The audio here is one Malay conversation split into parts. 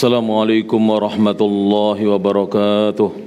Assalamualaikum warahmatullahi wabarakatuh.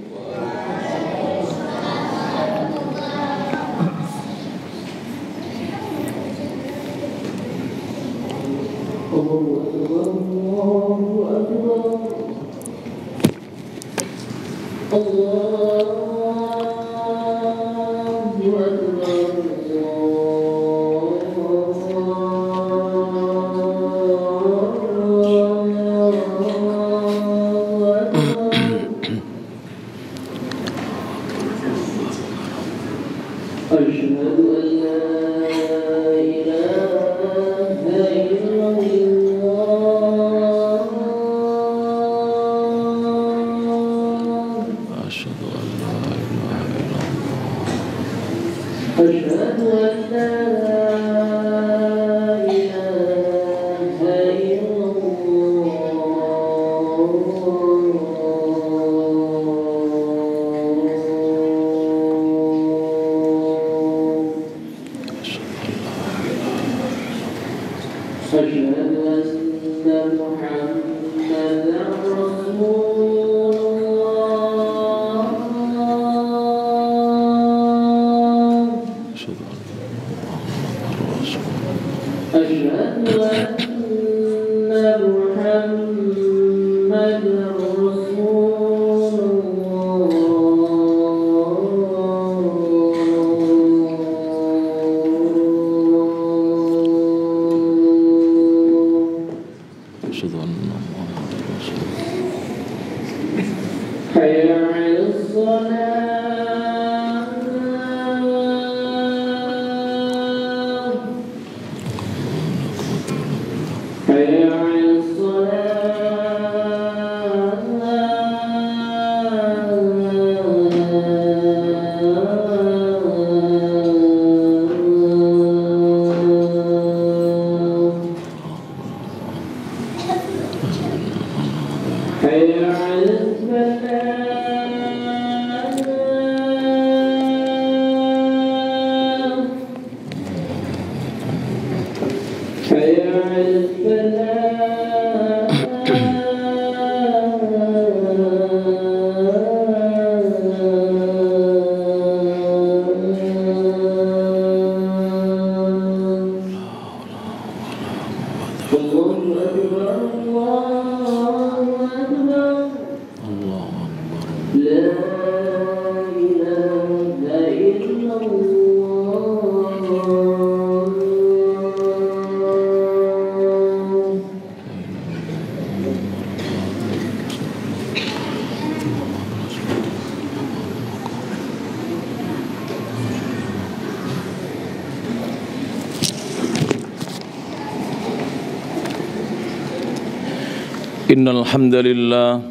Innal hamdalillah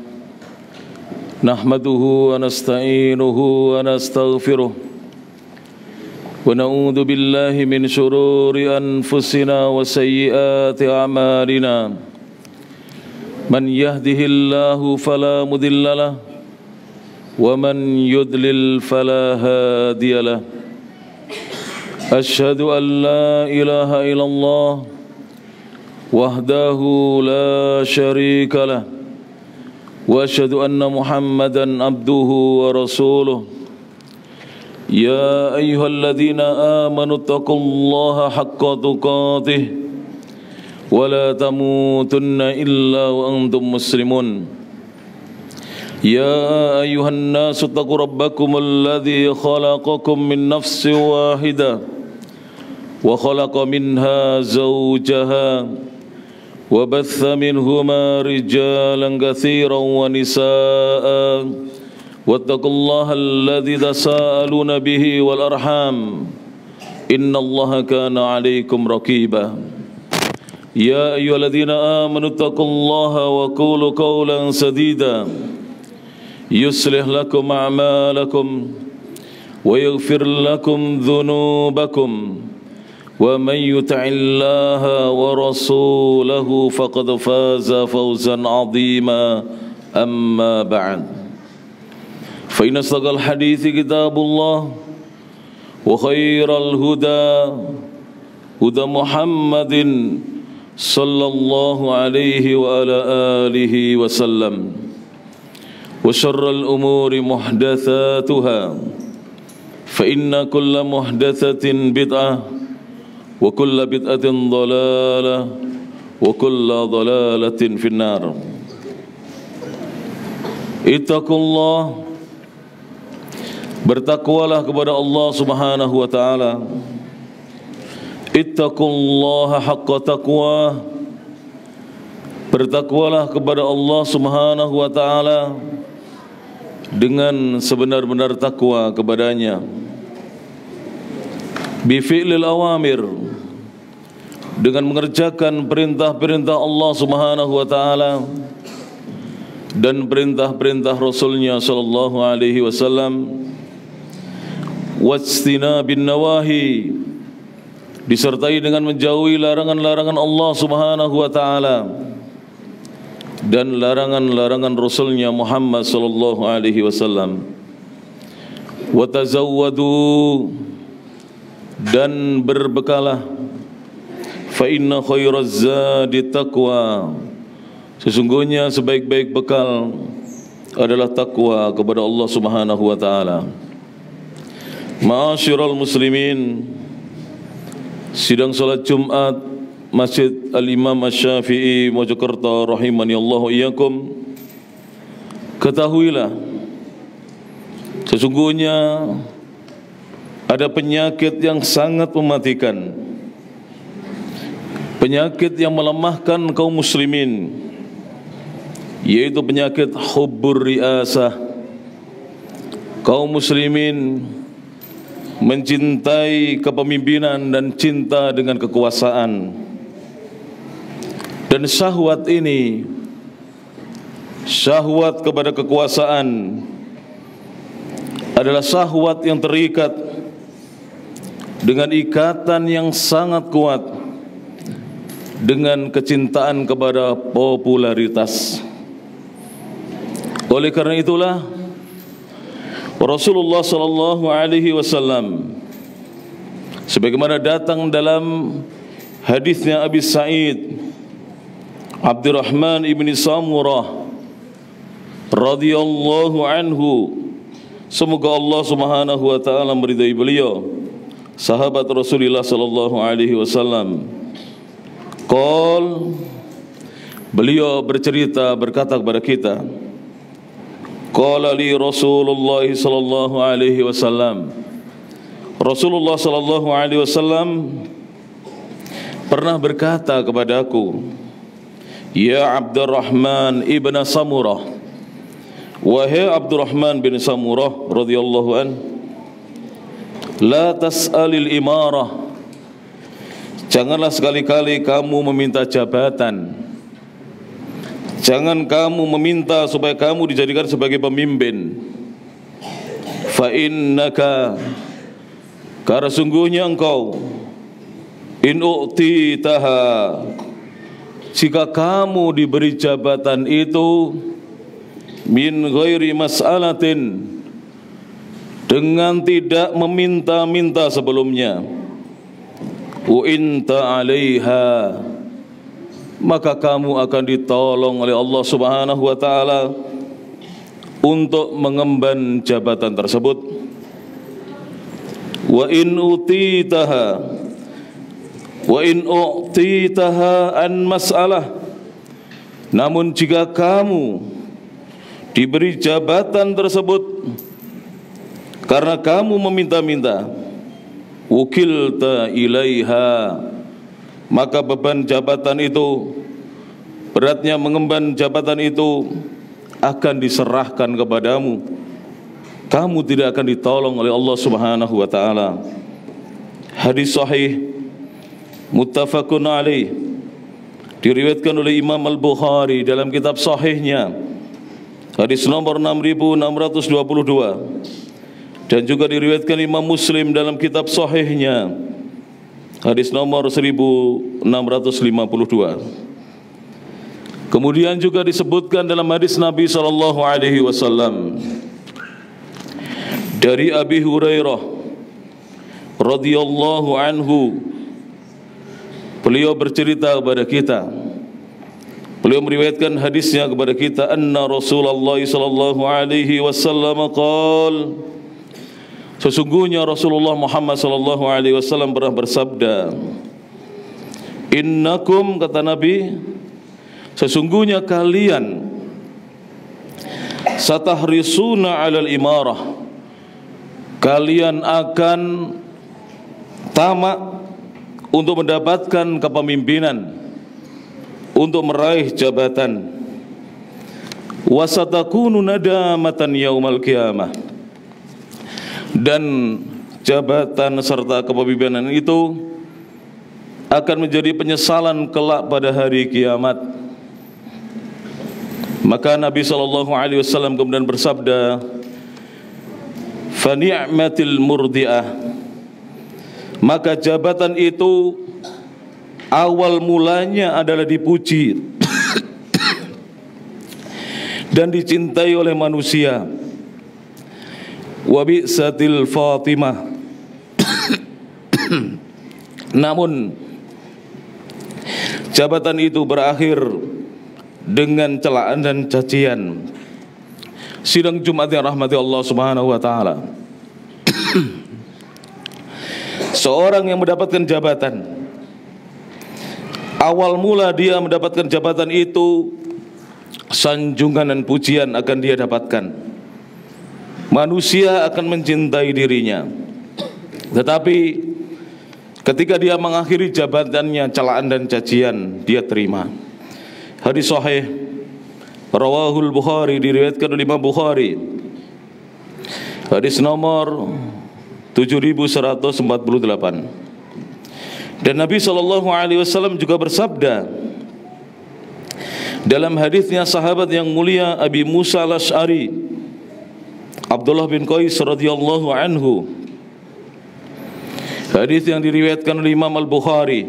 nahmaduhu wa nasta'inuhu wa nastaghfiruh wa na'udzu billahi min shururi anfusina wa sayyiati a'malina man yahdihillahu fala mudhillalah wa man yudlil fala hadiyalah asyhadu an la ilaha illallah wahdahu la syarika lah wa asyhadu anna Muhammadan abduhu wa rasuluh ya ayyuhalladzina amanu taqullaha haqqa tuqatih wa la tamutunna illa wa antum muslimun ya ayyuhan nasu taqu rabbakumul ladzi khalaqakum min nafsin wahidah wa khalaqa minha zawjaha وبث منهما رجالا كثيرا ونساء واتقوا الله الذي تساءلون به والأرحام إن الله كان عليكم رقيبا يا أيها الذين آمنوا اتقوا الله وقولوا قولا سديدا يصلح لكم أعمالكم ويغفر لكم ذنوبكم ومن يطع الله ورسوله فقد فاز فوزا عظيما أما بعد فإن أصدق الحديث كتاب الله وخير الهدى هدى محمد sallallahu alaihi wa ala alihi wasallam. Wa syarrul umuri muhdatsatuha fa inna kulla muhdatsatin bid'ah wa kulla bid'atin dhalalah wa kulla dhalalatin finnar. Ittaqullah, bertakwalah kepada Allah Subhanahu wa taala. Ittaqullaha haqqa taqwa, bertakwalah kepada Allah Subhanahu wa taala dengan sebenar-benar takwa kepadanya. Bi fi'lil awamir, dengan mengerjakan perintah-perintah Allah Subhanahu wa taala dan perintah-perintah Rasulnya sallallahu alaihi wasallam. Wajtinabin nawahi, disertai dengan menjauhi larangan-larangan Allah Subhanahu wa taala dan larangan-larangan Rasulnya Muhammad sallallahu alaihi wasallam. Wa tazawwadu, dan berbekalah. Fa inna khairaz zadi taqwa, sesungguhnya sebaik-baik bekal adalah takwa kepada Allah Subhanahu wa taala. Ma'asyiral muslimin, sidang salat Jumat Masjid Al-Imam Asy-Syafi'i Mojokerto rahimani Allah wa iyyakum. Ketahuilah, sesungguhnya ada penyakit yang sangat mematikan, penyakit yang melemahkan kaum muslimin, yaitu penyakit hubbur riasah. Kaum muslimin mencintai kepemimpinan dan cinta dengan kekuasaan. Dan syahwat ini, syahwat kepada kekuasaan, adalah syahwat yang terikat dengan ikatan yang sangat kuat dengan kecintaan kepada popularitas. Oleh karena itulah Rasulullah sallallahu alaihi wasallam, sebagaimana datang dalam hadisnya Abi Sa'id Abdurrahman ibn Samurah radhiyallahu anhu, semoga Allah Subhanahu wa taala meridai beliau, sahabat Rasulullah sallallahu alaihi wasallam. Beliau bercerita, berkata kepada kita, qala li Rasulullah sallallahu alaihi wasallam, Rasulullah sallallahu alaihi wasallam pernah berkata kepadaku, ya Abdurrahman ibn Samurah, wahai Abdurrahman bin Samurah radhiyallahu an, la tas'alil imarah, janganlah sekali-kali kamu meminta jabatan. Jangan kamu meminta supaya kamu dijadikan sebagai pemimpin. Fa innaka, karena sungguhnya engkau, in u'titaha, jika kamu diberi jabatan itu, min ghairi mas'alatin, dengan tidak meminta-minta sebelumnya, u'inta 'alaiha, maka kamu akan ditolong oleh Allah Subhanahu wa taala untuk mengemban jabatan tersebut. Wa in u'titaha an mas'alah, namun jika kamu diberi jabatan tersebut karena kamu meminta-minta, wukilta ilaiha, maka beban jabatan itu, beratnya mengemban jabatan itu akan diserahkan kepadamu. Kamu tidak akan ditolong oleh Allah Subhanahu wa taala. Hadis sahih muttafaqun alaih, diriwayatkan oleh Imam Al-Bukhari dalam kitab sahihnya, hadis nomor 6622, dan juga diriwayatkan Imam Muslim dalam kitab sahihnya, hadis nomor 1652. Kemudian juga disebutkan dalam hadis Nabi sallallahu alaihi wasallam dari Abi Hurairah radhiyallahu anhu, beliau bercerita kepada kita, beliau meriwayatkan hadisnya kepada kita, anna Rasulullah sallallahu alaihi wasallam qaal, sesungguhnya Rasulullah Muhammad sallallahu alaihi wasallam pernah bersabda, innakum, kata Nabi, sesungguhnya kalian satahrisuna 'alal imarah, kalian akan tamak untuk mendapatkan kepemimpinan, untuk meraih jabatan. Wasatakunu nadamatan yaumal qiyamah, dan jabatan serta kepemimpinan itu akan menjadi penyesalan kelak pada hari kiamat. Maka Nabi SAW kemudian bersabda, fa ni'matil murdi'ah, maka jabatan itu awal mulanya adalah dipuji dan dicintai oleh manusia. Wa bi'satil Fatimah, namun jabatan itu berakhir dengan celaan dan cacian. Sidang Jumat yang rahmati Allah Subhanahu wa taala. Seorang yang mendapatkan jabatan, awal mula dia mendapatkan jabatan itu, sanjungan dan pujian akan dia dapatkan. Manusia akan mencintai dirinya. Tetapi ketika dia mengakhiri jabatannya, celaan dan cacian dia terima. Hadis sahih rawahul Bukhari, diriwayatkan oleh Imam Bukhari, hadis nomor 7148. Dan Nabi SAW juga bersabda dalam hadisnya sahabat yang mulia Abi Musa al-Asy'ari, Abdullah bin Qais radhiyallahu anhu, hadis yang diriwayatkan oleh Imam Al-Bukhari,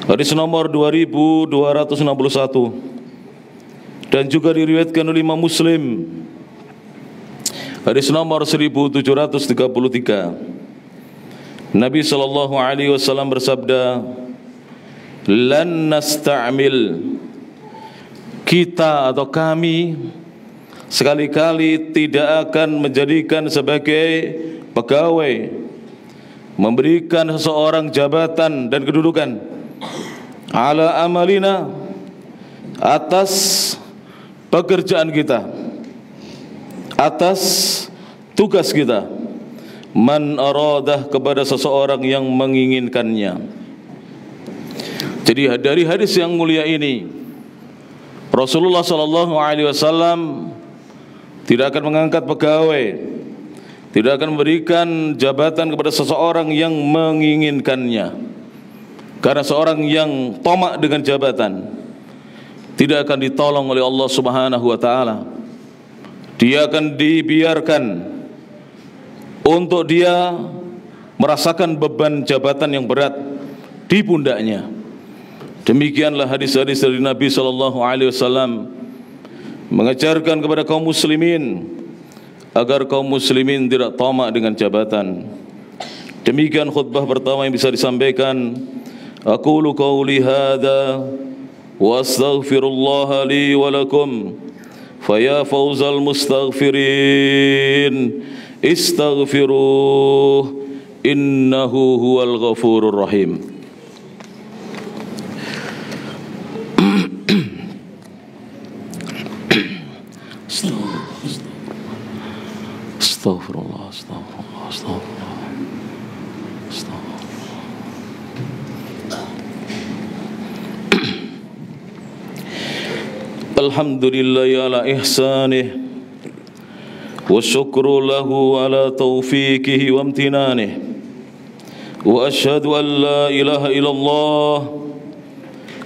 hadis nomor 2261, dan juga diriwayatkan oleh Imam Muslim, hadis nomor 1733. Nabi SAW bersabda, lan nasta'mil, kita atau kami sekali-kali tidak akan menjadikan sebagai pegawai, memberikan seseorang jabatan dan kedudukan, ala amalina, atas pekerjaan kita, atas tugas kita, man aradah, kepada seseorang yang menginginkannya. Jadi dari hadis yang mulia ini, Rasulullah SAW tidak akan mengangkat pegawai, tidak akan memberikan jabatan kepada seseorang yang menginginkannya. Karena seorang yang tamak dengan jabatan tidak akan ditolong oleh Allah Subhanahu wa taala. Dia akan dibiarkan untuk dia merasakan beban jabatan yang berat di pundaknya. Demikianlah hadis-hadis dari Nabi SAW mengajarkan kepada kaum muslimin agar kaum muslimin tidak tamak dengan jabatan. Demikian khutbah pertama yang bisa disampaikan. Aqulu qawli hadza wa astaghfirullah li wa lakum, fa ya fawzal mustaghfirin, istaghfiruh innahu huwal ghafurur rahim. Astaghfirullah, astaghfirullah, astaghfirullah, astaghfirullah. Alhamdulillah ala ihsanih wa syukru lahu ala taufiqihi wa amtinanih, wa ashhadu an la ilaha illallah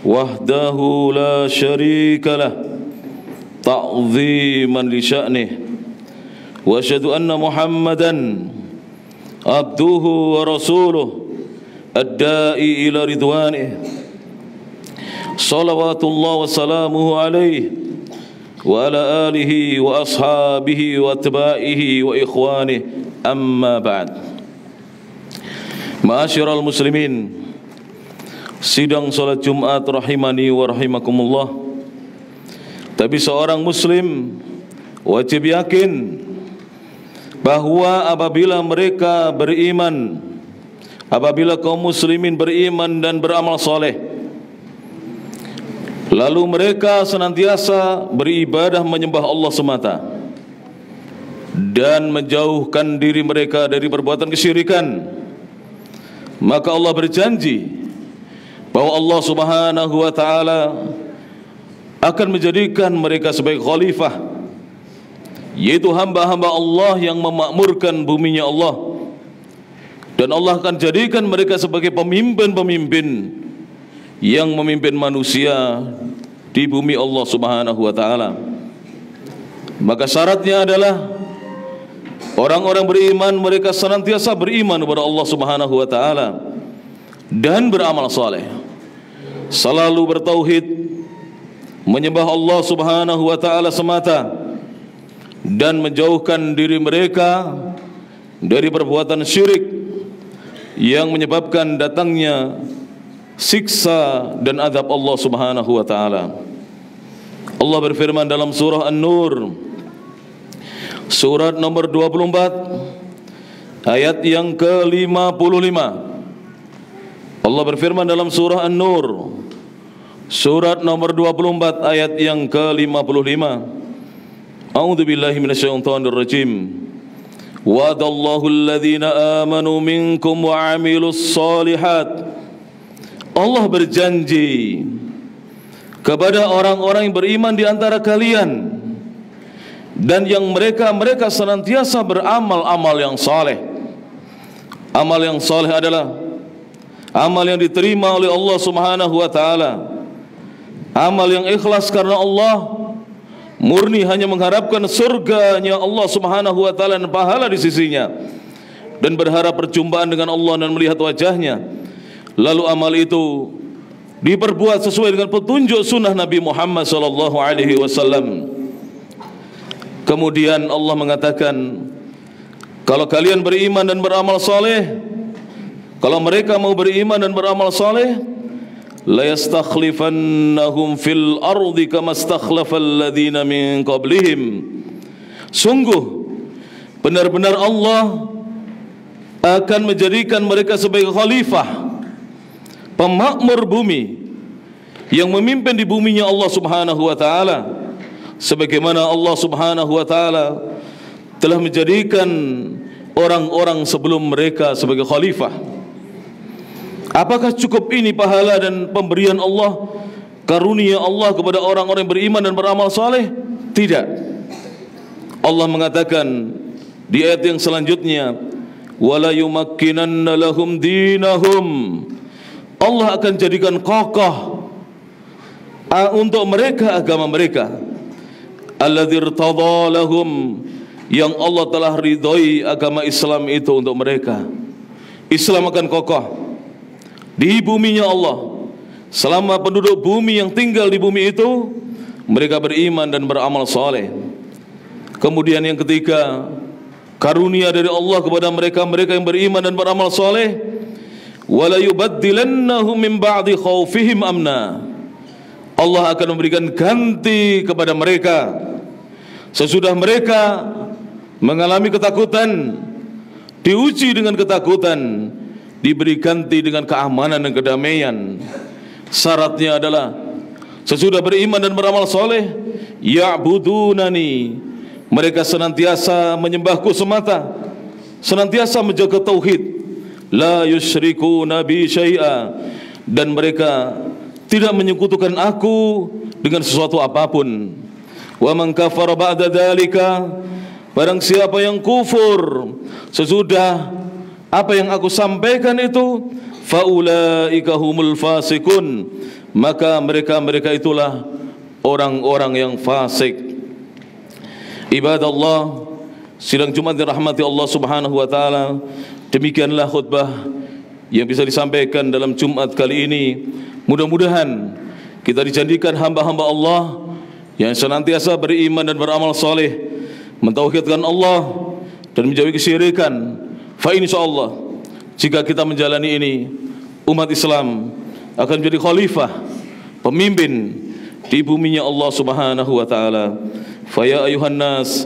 wahdahu la syarika lah ta'ziman li sya'nih, wa ashhadu anna Muhammadan abduhu wa rasuluh ad-da'i ila ridwanih, salawatullah wa salamuhu alaihi wa ala alihi wa ashabihi wa atba'ihi wa ikhwanihi, amma ba'd. Ma'asyiral muslimin sidang salat Jumat rahimani wa rahimakumullah. Tapi seorang muslim wajib yakin bahwa apabila mereka beriman, apabila kaum muslimin beriman dan beramal soleh, lalu mereka senantiasa beribadah menyembah Allah semata dan menjauhkan diri mereka dari perbuatan kesyirikan, maka Allah berjanji bahwa Allah Subhanahu wa ta'ala akan menjadikan mereka sebagai khalifah, yaitu hamba-hamba Allah yang memakmurkan buminya Allah, dan Allah akan jadikan mereka sebagai pemimpin-pemimpin yang memimpin manusia di bumi Allah Subhanahu wa ta'ala. Maka syaratnya adalah orang-orang beriman mereka senantiasa beriman kepada Allah Subhanahu wa ta'ala dan beramal saleh, selalu bertauhid, menyembah Allah Subhanahu wa ta'ala semata, dan menjauhkan diri mereka dari perbuatan syirik yang menyebabkan datangnya siksa dan azab Allah Subhanahu wa ta'ala. Allah berfirman dalam surah An-Nur, surat nomor 24 ayat yang ke-55. Allah berfirman dalam surah An-Nur, surat nomor 24 ayat yang ke-55. A'udzu billahi minasyaitonir rajim. Wa'adallahu alladhina amanu minkum wa 'amilus shalihat. Allah berjanji kepada orang-orang yang beriman di antara kalian dan yang mereka senantiasa beramal amal yang saleh. Amal yang saleh adalah amal yang diterima oleh Allah Subhanahu wa ta'ala, amal yang ikhlas karena Allah, murni hanya mengharapkan surganya Allah Subhanahu wa ta'ala dan pahala di sisinya, dan berharap perjumpaan dengan Allah dan melihat wajahnya. Lalu amal itu diperbuat sesuai dengan petunjuk sunnah Nabi Muhammad sallallahu alaihi wasallam. Kemudian Allah mengatakan, kalau kalian beriman dan beramal saleh, kalau mereka mau beriman dan beramal saleh, la yastakhlifannahum fil ardi kama istakhlafal ladzina min qablihim. Sungguh benar-benar Allah akan menjadikan mereka sebagai khalifah, pemakmur bumi, yang memimpin di buminya Allah Subhanahu wa ta'ala, sebagaimana Allah Subhanahu wa ta'ala telah menjadikan orang-orang sebelum mereka sebagai khalifah. Apakah cukup ini pahala dan pemberian Allah, karunia Allah kepada orang-orang yang beriman dan beramal saleh? Tidak. Allah mengatakan di ayat yang selanjutnya, wala yumakkinanna lahum dinahum. Allah akan jadikan kokoh untuk mereka agama mereka, alladzi irtadha lahum, yang Allah telah ridhoi agama Islam itu untuk mereka. Islam akan kokoh di buminya Allah selama penduduk bumi yang tinggal di bumi itu mereka beriman dan beramal saleh. Kemudian yang ketiga, karunia dari Allah kepada mereka yang beriman dan beramal saleh, wala yubaddilannahum min ba'di khaufihim amna. Allah akan memberikan ganti kepada mereka sesudah mereka mengalami ketakutan, diuji dengan ketakutan, diberi ganti dengan keamanan dan kedamaian. Syaratnya adalah sesudah beriman dan beramal soleh, ya'budunani, mereka senantiasa menyembahku semata, senantiasa menjaga tauhid, la yusyrikuna bi syai'a, dan mereka tidak menyekutukan aku dengan sesuatu apapun. Wa man kafara ba'da dzalika, barang siapa yang kufur sesudah apa yang aku sampaikan itu, faulaika humul fasikun, maka mereka itulah orang-orang yang fasik. Ibadallah, sidang Jumat dirahmati Allah Subhanahu wa taala, demikianlah khutbah yang bisa disampaikan dalam Jumat kali ini. Mudah-mudahan kita dijadikan hamba-hamba Allah yang senantiasa beriman dan beramal saleh, mentauhidkan Allah dan menjauhi kesyirikan. Fa insyaallah jika kita menjalani ini, umat Islam akan menjadi khalifah, pemimpin di buminya Allah Subhanahu wa taala. Fa ya ayuhan nas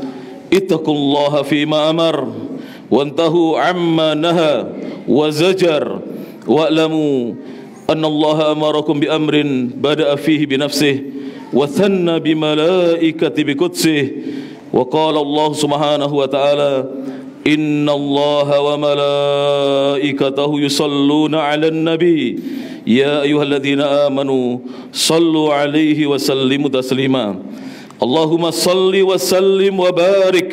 ittaqullaha fima amar wantahu amma naha wa zajar wa'lamu anna Allah amarakum bi amrin bada'a fihi bi nafsihi wa thanna bi malaikati bi qudsihi wa qala Allah Subhanahu wa ta'ala inna Allah wa malaikatahu yusalluna 'alan nabi ya ayyuhalladzina amanu sallu 'alaihi wa sallimu taslima. Allahumma salli wa sallim wa barik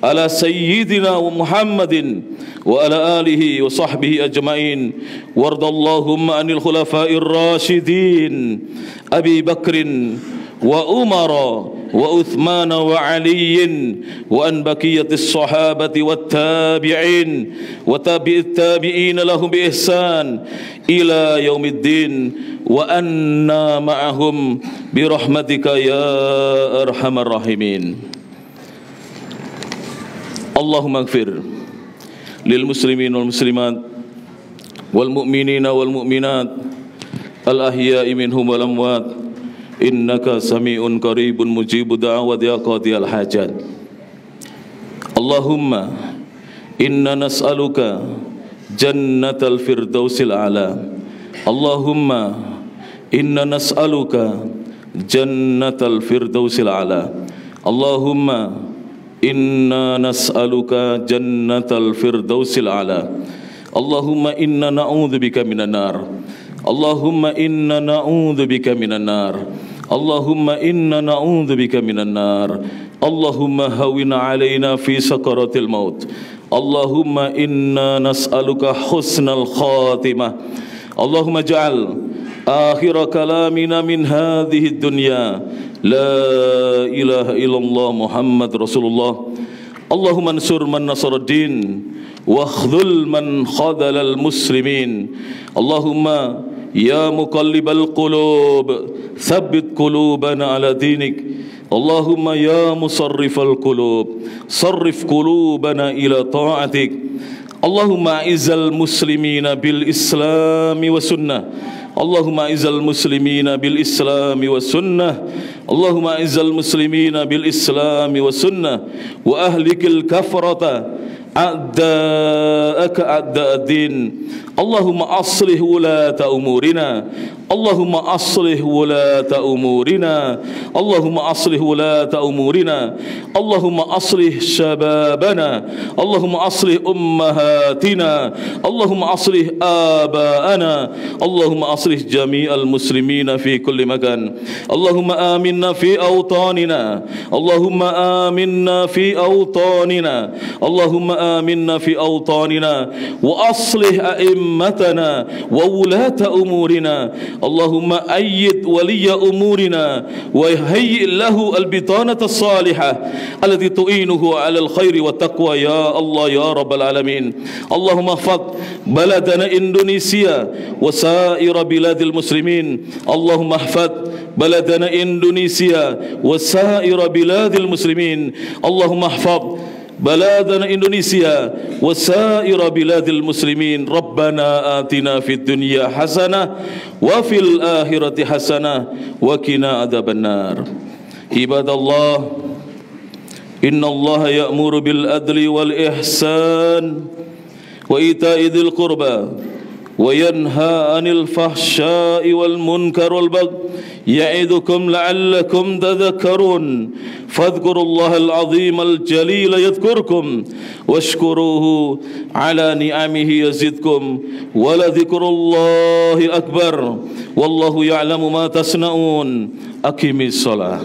ala sayyidina wa Muhammadin wa ala alihi wa sahbihi ajma'in wardallahumma anil khulafa'ir rasyidin Abi Bakrin wa Umara wa Uthman wa Aliyin wa an baqiyatis sahabati wat tabi'in wa tabi'it tabi'in lahum bi ihsan ila yaumiddin wa anna ma'ahum bi rahmatika ya arhamar rahimin. Allahumma ighfir lil muslimin wal muslimat wal mu'minina wal mu'minat al ahya'i minhum wal amwat innaka sami'un qaribun mujibud da'wat ya qadiyal hajat. Allahumma inna nas'aluka jannatal firdausil a'la. Allahumma inna nas'aluka jannatal firdausil a'la. Allahumma inna nas'aluka jannatal firdausil a'la. Allahumma inna na'udzubika minan nar. Allahumma inna na'udzubika minan nar. Allahumma inna na'udzubika minan nar. Allahumma hawwin 'alaina fi sakaratil maut. Allahumma inna nas'aluka husnal khatimah. Allahumma ja'al akhir kalamina min hadhihi dunya la ilaha illallah Muhammad Rasulullah. Allahumma ansur man nasaraddin wa khudhul man khadhalal muslimin. Allahumma ya muqallibal qulub thabbit qulubana ala dinik. Allahumma ya musarrifal qulub sarrif qulubana ila ta'atik. Allahumma izzal muslimina bil islami wa sunnah. Allahumma izzal muslimina bil islami wa sunnah. Allahumma izzal muslimina bil islami wa sunnah wa ahlikil kafarata a'da'aka a'da'ad-din. Allahumma aslih wulata umurina. Allahumma aslih wulata umurina. Allahumma aslih wulata umurina. Allahumma aslih shababana. Allahumma aslih ummahatina. Allahumma aslih aba'ana. Allahumma aslih jami'al muslimina fi kulli makan. Allahumma aminna fi awtanina. Allahumma aminna fi awtanina. Allahumma aminna fi awtanina wa aslih a'immatana wa wulata umurina. Allahumma ayyid waliya umurina wa hayyi lahu al-bitanata as-salihah allati tu'inuhu 'ala al-khairi wa taqwa ya Allah ya rabbal alamin. Allahumma ihfaz baladana Indonesia wa sa'ira biladil muslimin. Allahumma ihfaz baladana Indonesia wa sa'ira biladil muslimin. Allahumma ihfaz بلادنا إندونيسيا وسائر بلاد المسلمين. ربنا آتنا في الدنيا حسنة وفي الآخرة حسنة وقنا عذاب النار. عباد الله إن الله يأمر بالعدل والإحسان وإيتاء ذي القربى وينهى عن الفحشاء والمنكر والبغي يعظكم لعلكم تذكرون. فاذكروا الله العظيم الجليل يذكركم واشكروه على نعمه يزدكم ولذكر الله أكبر والله يعلم ما تصنعون. أقم الصلاة.